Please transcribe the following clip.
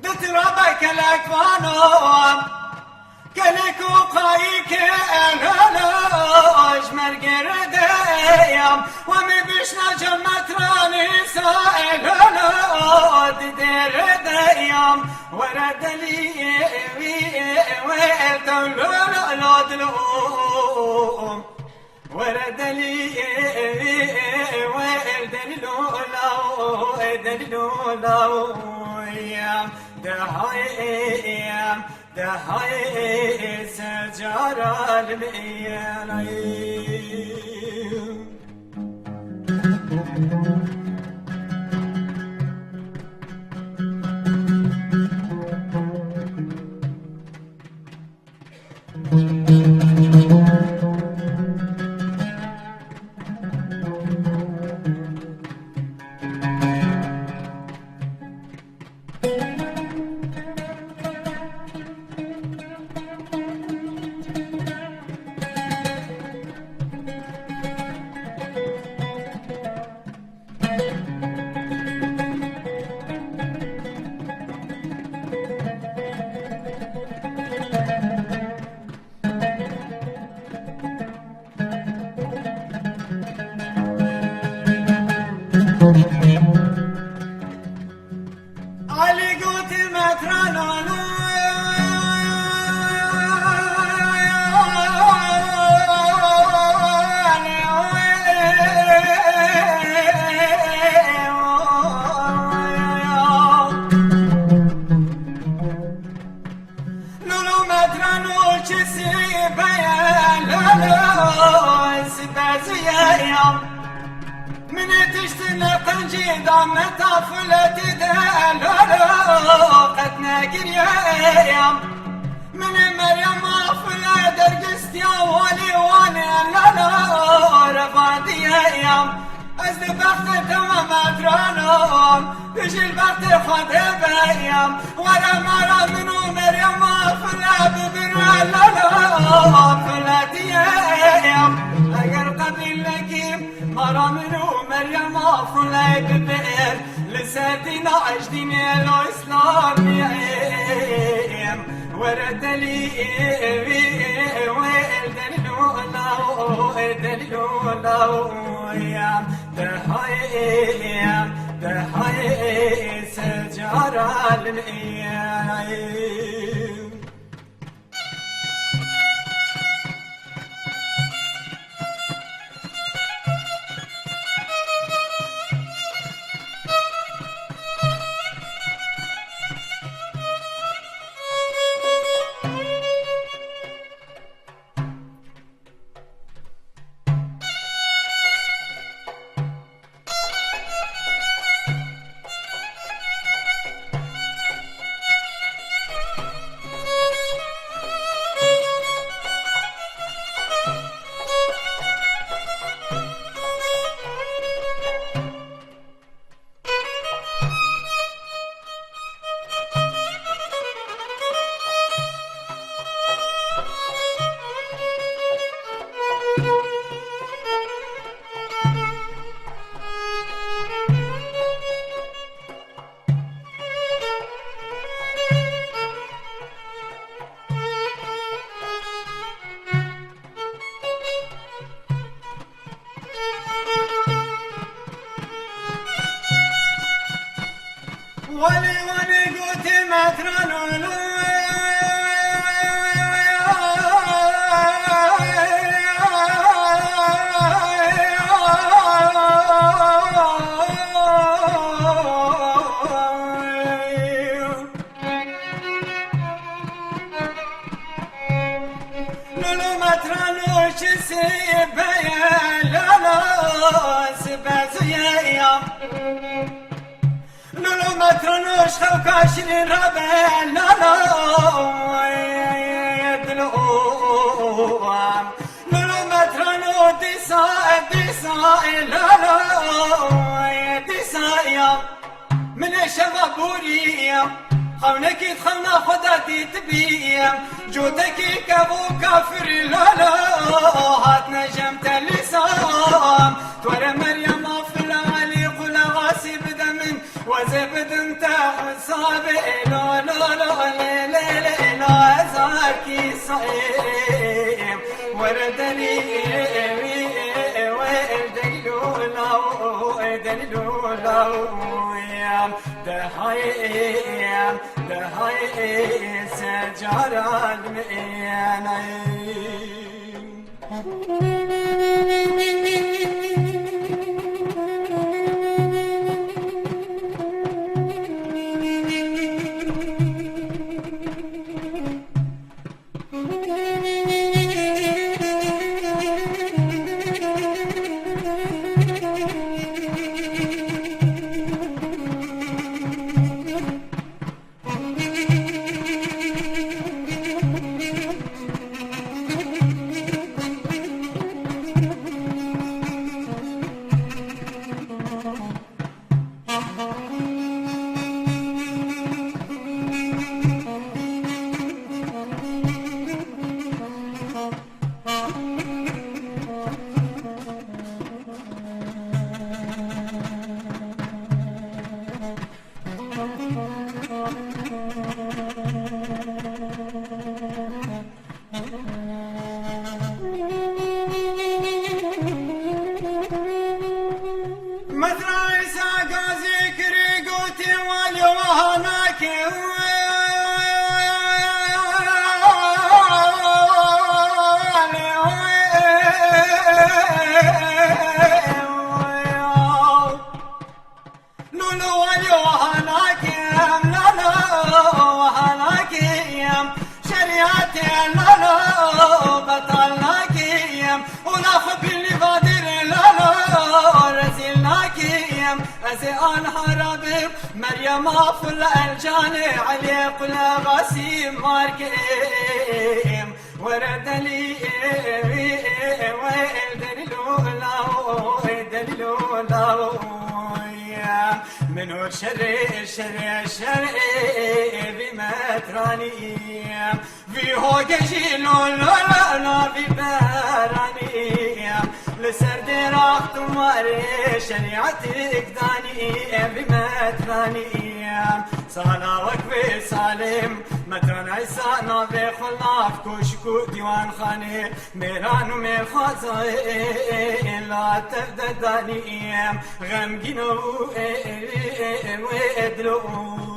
دتربك الأكوانهم كلك وقايك أهلاش مرقرديم ومي بشنا جمت راني سائل درديم ورد لي ويلتولو ورد لي ويلتولو ده هاي سجارة الميالين علي قوت مترانو لولو مترانو چسی بیان لولو سبازیم من تشتنا قنجي دامت طفلتي دلولو قد ناقر يا من مريم طفلة درقست يا ولي وانا لولو رفعتي يا أزد بخت تمام أدرانهم بيجي البخت خد بيام ورا مرا منو مريم طفلة ببرا لولو طفلتي يا أجر قبل لكيم مرا منو مريم أفضل ببئر لساتنا عجدين لو إسلاميين ورد لي ويلدلو يا دهاي سجارة المئين ولي قوت مترانو بزيام لولو مترنوش خوكاشرين ربان لا يدلوام لولو مترنو ديسا لا ديسا من شبابوريام خونك تخلنا خداتي تبيم جودك كابو كافر لا هات نجمت اللسان تورا مريم افلا علي قل غاسي بدمن وزبد انت صابئ لا زاكي صيم وردني دهاي سجارة مريم افل الجاني علي قل غسيم ماركيم ورد لي دليلو منو الشر بمتراني في هوجي لا في باراني لسرد راحت ماري شريعتك داني بمتراني صانا وكبي سالم متران عيسى نابي خلاف كشكو ديوان خاني ميران وميخازين لا تبدا داني غمجينو وادلو